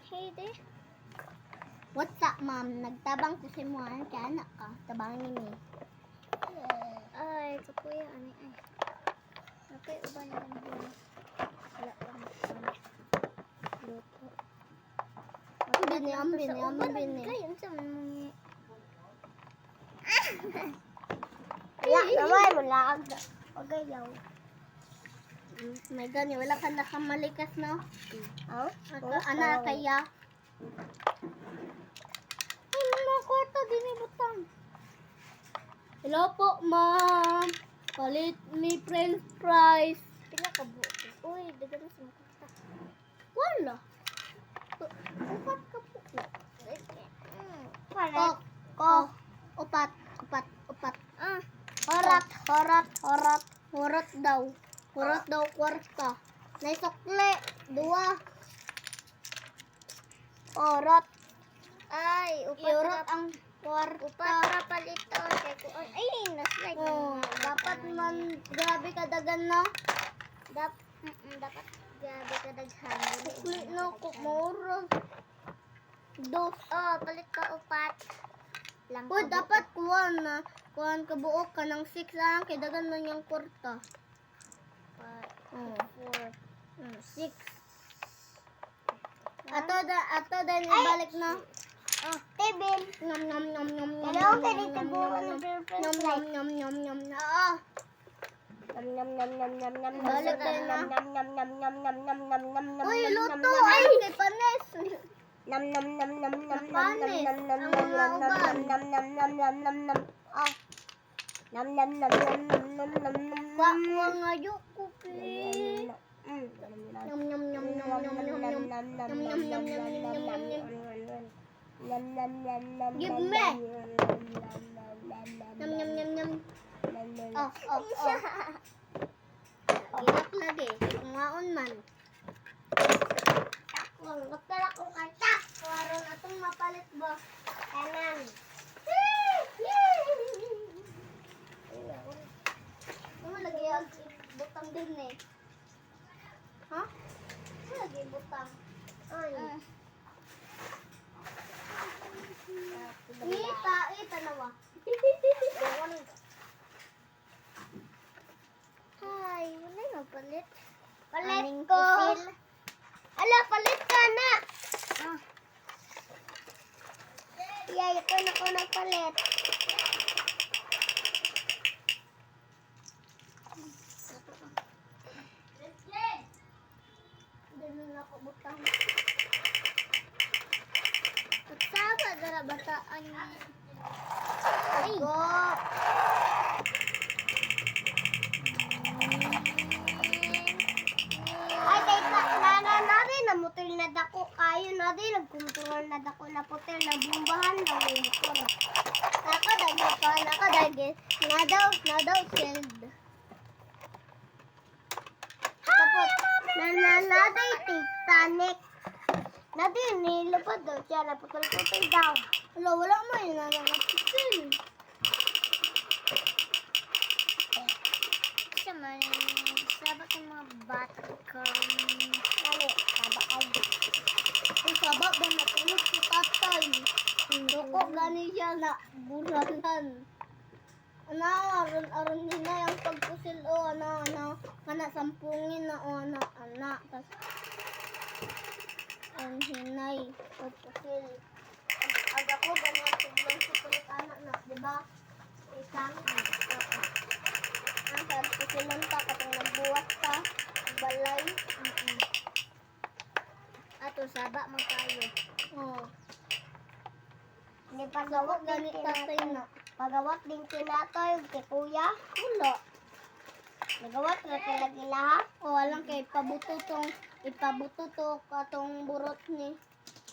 Hede. What's up, ma'am? Nagtabang ko si mo, kaya anak ka. Tabangin ni. Ay, kapuya, ani ay. Okay, uban yan hula. Wala pa luto. Ambini. Kayon sa mga... Wala, naman mo lang. Pagayaw. My God, wala ka nakamalikas, no? Oh? Ana, kaya. Ay, mga kwarto, dinibutang. Hello po, ma'am. Palit me french fries. Pila ka buo. Uy, dagan na sa mga kwarta. Wala. Upat ka po. Palit. Upat. Ah, Horat daw. Horat daw kwarta. Naisokle. 2. Horat. ay, upat Iurot ra. ang kwarta. Upat ra palito. Ay, naslide. Oh, dapat man grabe ka dagan na. Dapat gabi ka daghan. Ukli na ko mura. 2. Oh, palit ka upat. Lang Uy, dapat kuwan na. Kuwan ka buo ka ng 6 lang kay dagan na yung kwarta. 6. Ato da ni balik na. Tebel. Nom. Hello, kaya dito buo ng Nom. Balik tayo na. Uy, luto. Ay, kay Panes. Kuwa nga yung cookie. Give me. Nom. Oh. Iyak lagi. Kumaon man. Magkala ko karta. Karon atong mapalit ba? Kanan. Ano lagi ang butang din eh? Ha? Ano lagi butang? Ay. Ita nawa. Hi, wala na palit. Palit Aning ko. kusil. Ala, palit ka na. Yay, ito na ko nagpalit. Ganun ako butang. Magsaba dara bataan niya. Ay. Go. Ay, teka, narin na motel na dako kayo na din. Nagkontrol na dako na putel na bumbahan na yung motor. Nakadagi. Na daw shield. Tapos, nanaday Titanic. Nadi, nilapad daw siya. Naputol-putol daw. Wala mo yun. Nakakapisil. Siya man, sabat ng mga batcom. Ano, sabakal. Ang sabak ba natulog si tatay? Doko gani siya na buralan. Aron nila yung pagpusil o kana sampungin na o ana. Tas ang hinay pagpusil. Aga ko ganyan siglang si kulit anak na, di ba? Isang ang pagpusilan ta katong nagbuwas ta, balay. Ato, saba mo tayo. Oh. Hindi pagawat Gani tatay na. Pagawat din kinatoy, kay kuya. Wala. Nagawat na talaga lahat. O, alam kay ipabuto to katong burot ni.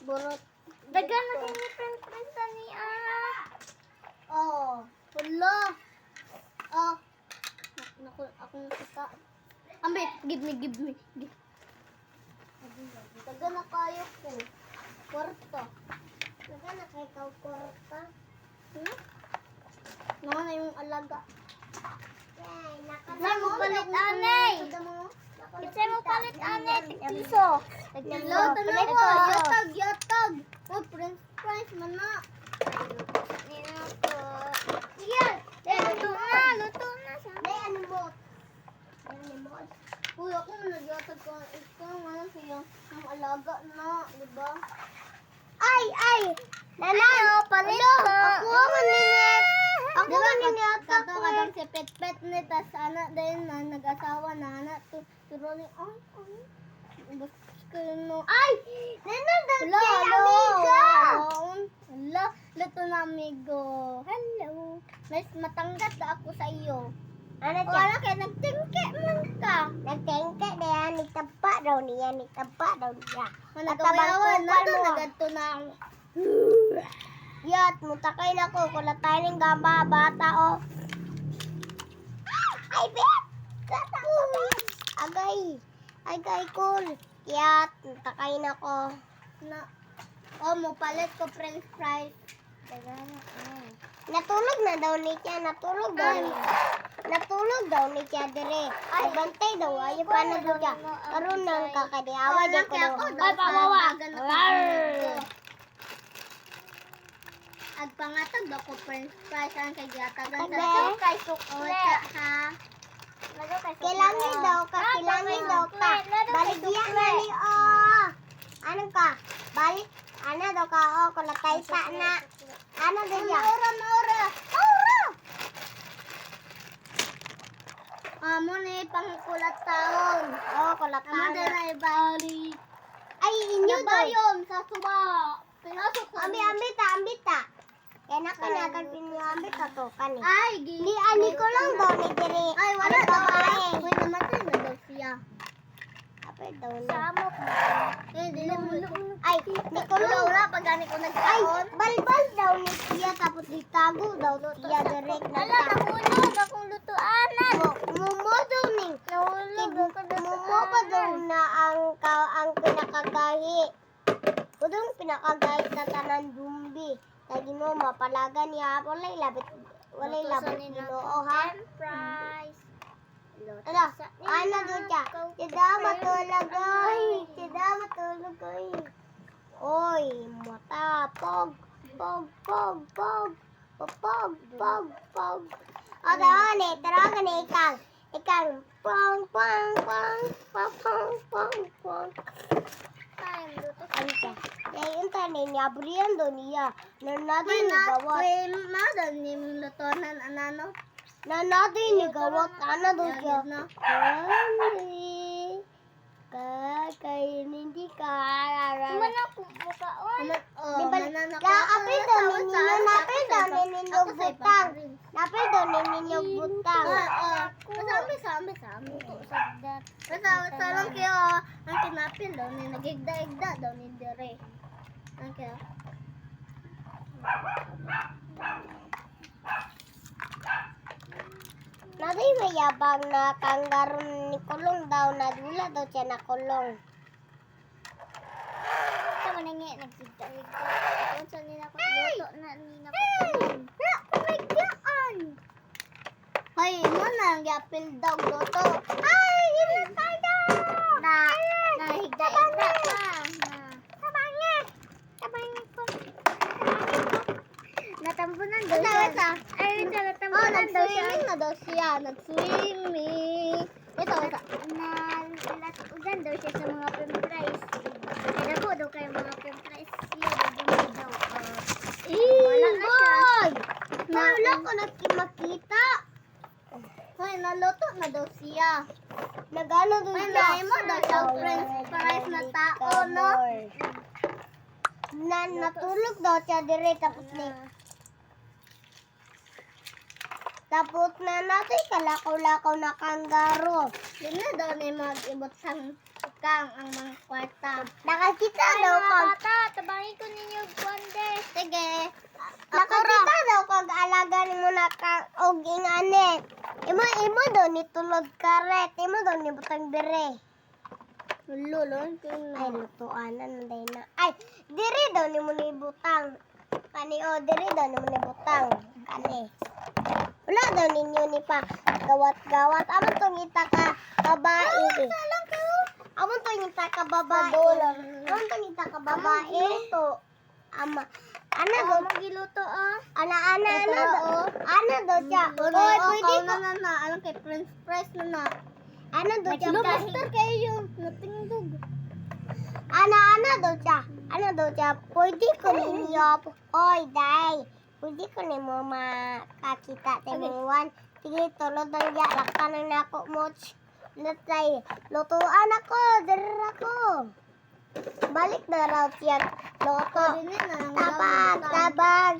Burot. Dagan na din ni friend ni Oh, wala. Oh. Naku, akong kita. Ambit, give me. Taga na kayo ko. Kwarto. Dagan na kay kau korta. Na yung alaga. Yay, Nay, mo palit anay. Naka Kasi mo palit anet, piso. Hello, tanong ko. Yatag. Oh, french fries man na. Nina po. Yan. Luto na. May animal. Uy, ako nagyatag ko. Ikaw nga siya. Ang alaga na, di ba? Ay. Nanay. palit Hello, ka. Ako ang ninit. Ako Di ba, ang ninit. kato kadang si Pet ni tas anak din na nag-asawa na anak turo ni gusto no. Ay! Nanandang Hello, si hello. amiga. Hello, luto na amigo. Hello. Mas matanggat na ako sa iyo. Ano O siya? ano kaya nagtingke man ka. Nagtengke na yan. Nagtapa daw niya. Managawayawan na to, mo. nagadto na ako. Yat, mutakay na ko. Kula tayo ng gamba, bata o. Ay, bet! Gata ko, bet! Agay, cool. Yat, mutakay na ko. Na, mo palit ko french fries. Natulog na daw ni siya. Natulog daw ni siya dire. Ay, bantay daw. Ayaw pa na daw siya. Karoon ng kakadiawa. Diyan ko daw. Ay, pawawa. Agpangatag ako french fries ang kay gatagan Ate. sa kay sukle ha. Kailangan daw ka. Baligyan na ni o. Anong ka? Balik. Ano daw ka o. Kula tayo sa na. Ano daw siya? Maura. Amo ni pangkulat taon. O, kula Amo tayo. din ay balik. Ay, inyo daw. Bayon sa suba. Pinasok ko. Ambita. Kaya nakanagal pinyo ka to. Kani. Ay, Ni ani ko lang daw ni dire. Ay, wala Ano daw. babae? Uy, namatay na daw siya. Apay daw na. Samok. Eh, di na mo. Ay, ni ko lang. Wala, pag gani ko Ay, nagkaon. balbal daw ni siya tapos itago daw siya direct na Ala, nahulog akong lutuanan. Mumo daw ni. Nahulog ako Mumo pa daw na ang pinakagahi. Kudong pinakagahi sa tanan dumbi. Lagi mo mapalaga niya. Walay labit ginoo ha. Fries. Ano daw siya? Sida matulog ay. Oy, mata. Pog. O, dahan eh. Taragan eh, ikang. Pong. Time, luto. Ano siya? Yung tanay niya, briyan daw niya. Nanatay ni gawat. Wait, madal ni lutonan, anano? Nanatay ni gawat. Ano daw siya? No? Kakainin di ka. Mana ako bukaon? Oh, Di ba? manana ko. Napay daw ninyong butang. Napay daw ninyong butang. Sami. Basta lang kayo, ang kinapil daw ni nagigda-igda daw ni Dere. Ang kayo. Natay mayabang na kanggaron ni kulong daw. Nadula daw siya na kulong. Ito mo nangyay, nagsigda-igda. Kung saan nila ko luto na nina ko kanin. Kumigdaan! Hoy, mo na, yapil daw luto. Ay, hindi tayo! Nahigda-igda ka. Tabangit ko. Natambunan daw siya. Ay, natambunan daw siya. Nag-swimming na daw siya. Nag-swimming. Ito. Nalatugan daw siya sa mga pempries. Kaya po daw kayo mga pempries siya. Dumi daw. Wala na siya. Wala ko makita. Hoy, naluto na daw siya. Nagano doon Ay, siya. naay mo daw siya french fries na tao, no? Natulog daw siya dire tapos na natin kalakaw-lakaw na kanggaro. Di na daw ni mag-ibot sang kang ang mga kwarta. Nakakita daw kag tabangin ko ninyo kwande. Sige. nakakita daw kag alaga mo na kang og ingane. Imo daw ni tulog karet. Imo daw ni butang dire. Lulon. Ay, lutuanan na day na. Ay, dire daw ni mo ni butang. Kani o, dire daw ni mo ni butang. Kani. Wala daw ninyo ni pa gawat-gawat. Amo tong ita ka babae. Salang Amon to yung taka babae. $1. Amon to yung taka babae. Ito. Ama. Ana do. Magiluto ah. Ana do. oh. Ana do siya. Oy, pwede ko. na. Alam kay French fries na. Ana do siya. Master kayo. Natingdog. Ana do siya. Ana do siya. Pwede ko ninyo. Oy, day. Pwede ko ni mo makakita timuan. Sige, tulad ng diya. Laktan na ako mo. Natay. Lutuan ako. Dara ako. Balik na raw siya. Loto.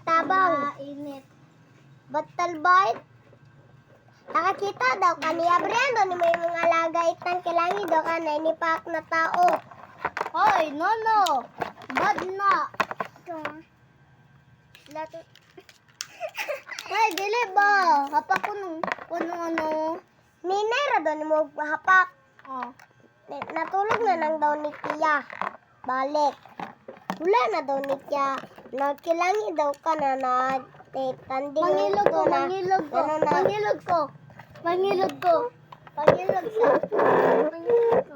Tabang. Init. Batal bite. Nakakita daw kaniya Brendo ni may mga alaga itang kilangi daw ka na inipak na tao. Hoy, no. Bad na. Lato. Hoy, dili ba? Hapak ko nung ano. Ninay ra daw ni mo hapak. Oh. Natulog na lang daw ni Tia. Balik. Wala na daw ni Tia. Nagkilangi daw ka na tanding. Mangilog ko. Mangilog siya.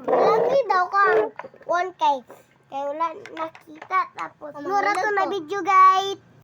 Lagi daw ka. 1K. Kaya wala nakita. Tapos, mura to na video guys.